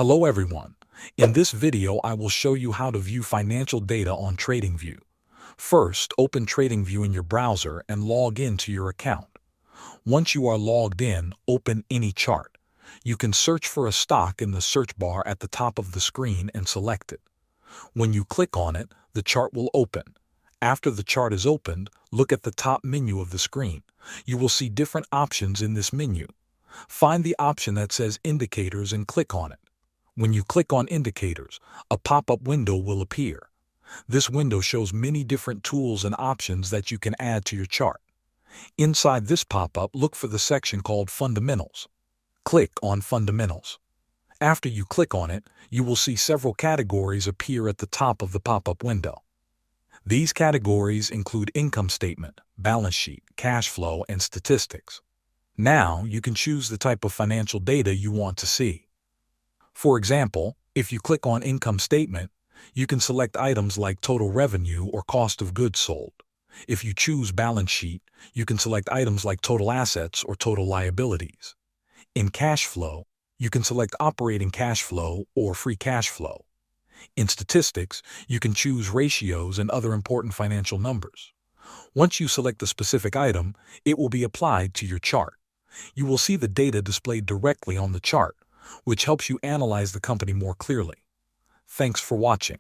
Hello everyone. In this video, I will show you how to view financial data on TradingView. First, open TradingView in your browser and log in to your account. Once you are logged in, open any chart. You can search for a stock in the search bar at the top of the screen and select it. When you click on it, the chart will open. After the chart is opened, look at the top menu of the screen. You will see different options in this menu. Find the option that says Indicators and click on it. When you click on Indicators, a pop-up window will appear. This window shows many different tools and options that you can add to your chart. Inside this pop-up, look for the section called Fundamentals. Click on Fundamentals. After you click on it, you will see several categories appear at the top of the pop-up window. These categories include income statement, balance sheet, cash flow, and statistics. Now you can choose the type of financial data you want to see. For example, if you click on Income Statement, you can select items like total revenue or cost of goods sold. If you choose Balance Sheet, you can select items like total assets or total liabilities. In Cash Flow, you can select operating cash flow or free cash flow. In Statistics, you can choose ratios and other important financial numbers. Once you select the specific item, it will be applied to your chart. You will see the data displayed directly on the chart, which helps you analyze the company more clearly. Thanks for watching.